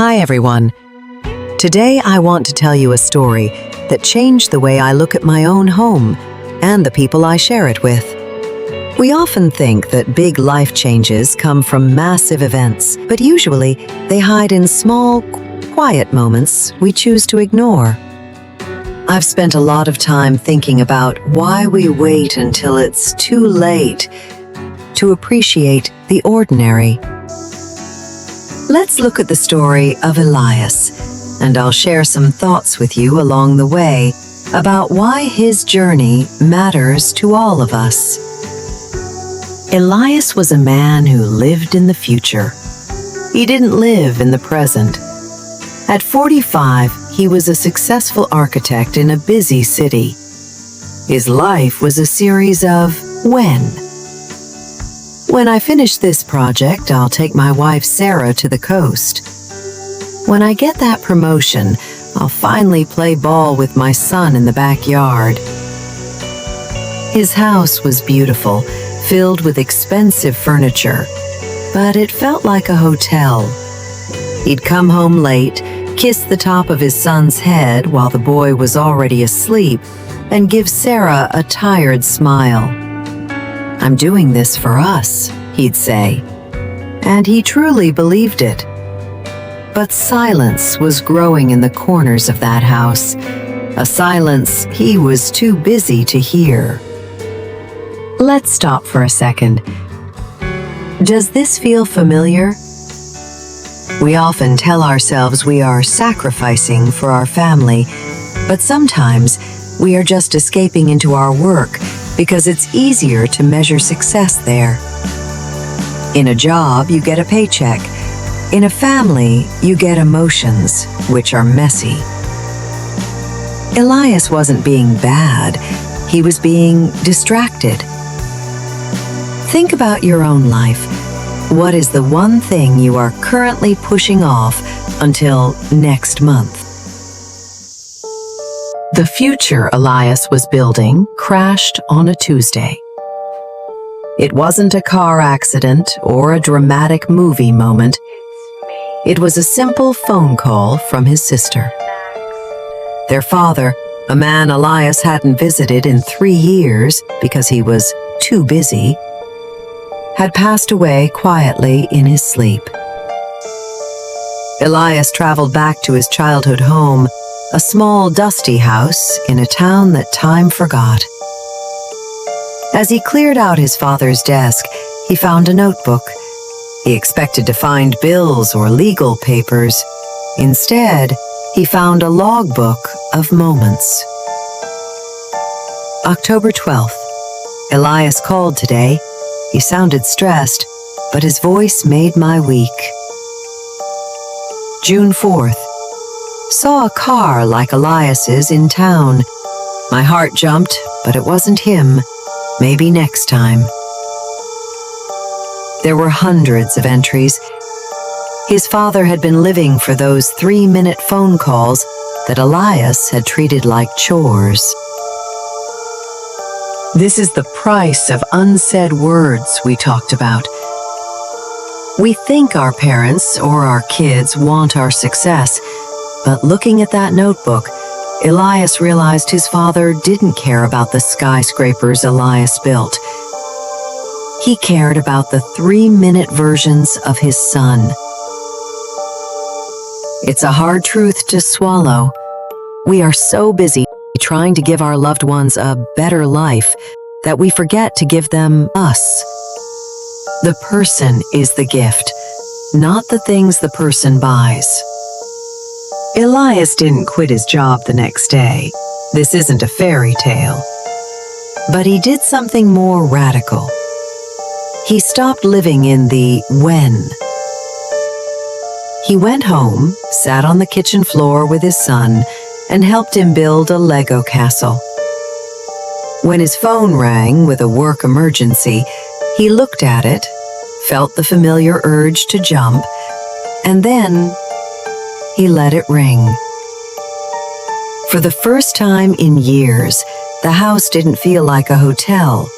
Hi everyone. Today I want to tell you a story that changed the way I look at my own home and the people I share it with. We often think that big life changes come from massive events, but usually they hide in small, quiet moments we choose to ignore. I've spent a lot of time thinking about why we wait until it's too late to appreciate the ordinary. Let's look at the story of Elias, and I'll share some thoughts with you along the way about why his journey matters to all of us. Elias was a man who lived in the future. He didn't live in the present. At 45, he was a successful architect in a busy city. His life was a series of when I finish this project, I'll take my wife Sarah to the coast. When I get that promotion, I'll finally play ball with my son in the backyard. His house was beautiful, filled with expensive furniture, but it felt like a hotel. He'd come home late, kiss the top of his son's head while the boy was already asleep, and give Sarah a tired smile. "I'm doing this for us," he'd say. And he truly believed it. But silence was growing in the corners of that house, a silence he was too busy to hear. Let's stop for a second. Does this feel familiar? We often tell ourselves we are sacrificing for our family, but sometimes we are just escaping into our work because it's easier to measure success there. In a job, you get a paycheck. In a family, you get emotions, which are messy. Elias wasn't being bad, he was being distracted. Think about your own life. What is the one thing you are currently pushing off until next month? The future Elias was building crashed on a Tuesday. It wasn't a car accident or a dramatic movie moment. It was a simple phone call from his sister. Their father, a man Elias hadn't visited in 3 years because he was too busy, had passed away quietly in his sleep. Elias traveled back to his childhood home, a small, dusty house in a town that time forgot. As he cleared out his father's desk, he found a notebook. He expected to find bills or legal papers. Instead, he found a logbook of moments. October 12th. Elias called today. He sounded stressed, but his voice made my week. June 4th. Saw a car like Elias's in town. My heart jumped, but it wasn't him. Maybe next time. There were hundreds of entries. His father had been living for those 3-minute phone calls that Elias had treated like chores. This is the price of unsaid words we talked about. We think our parents or our kids want our success, but looking at that notebook, Elias realized his father didn't care about the skyscrapers Elias built. He cared about the 3-minute versions of his son. It's a hard truth to swallow. We are so busy trying to give our loved ones a better life that we forget to give them us. The person is the gift, not the things the person buys. Elias didn't quit his job the next day. This isn't a fairy tale. But he did something more radical. He stopped living in the when. He went home, sat on the kitchen floor with his son, and helped him build a Lego castle. When his phone rang with a work emergency, he looked at it, felt the familiar urge to jump, and then he let it ring. For the first time in years, the house didn't feel like a hotel.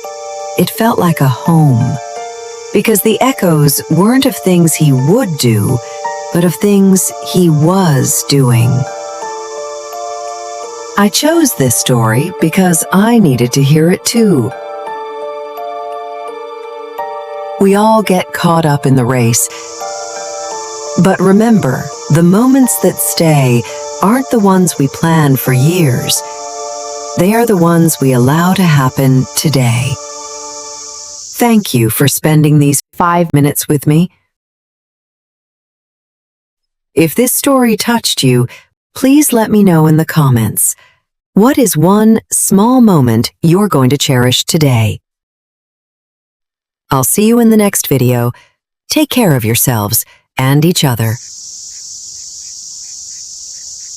It felt like a home. Because the echoes weren't of things he would do, but of things he was doing. I chose this story because I needed to hear it too. We all get caught up in the race, but remember, the moments that stay aren't the ones we plan for years. They are the ones we allow to happen today. Thank you for spending these 5 minutes with me. If this story touched you, please let me know in the comments. What is one small moment you're going to cherish today? I'll see you in the next video. Take care of yourselves and each other.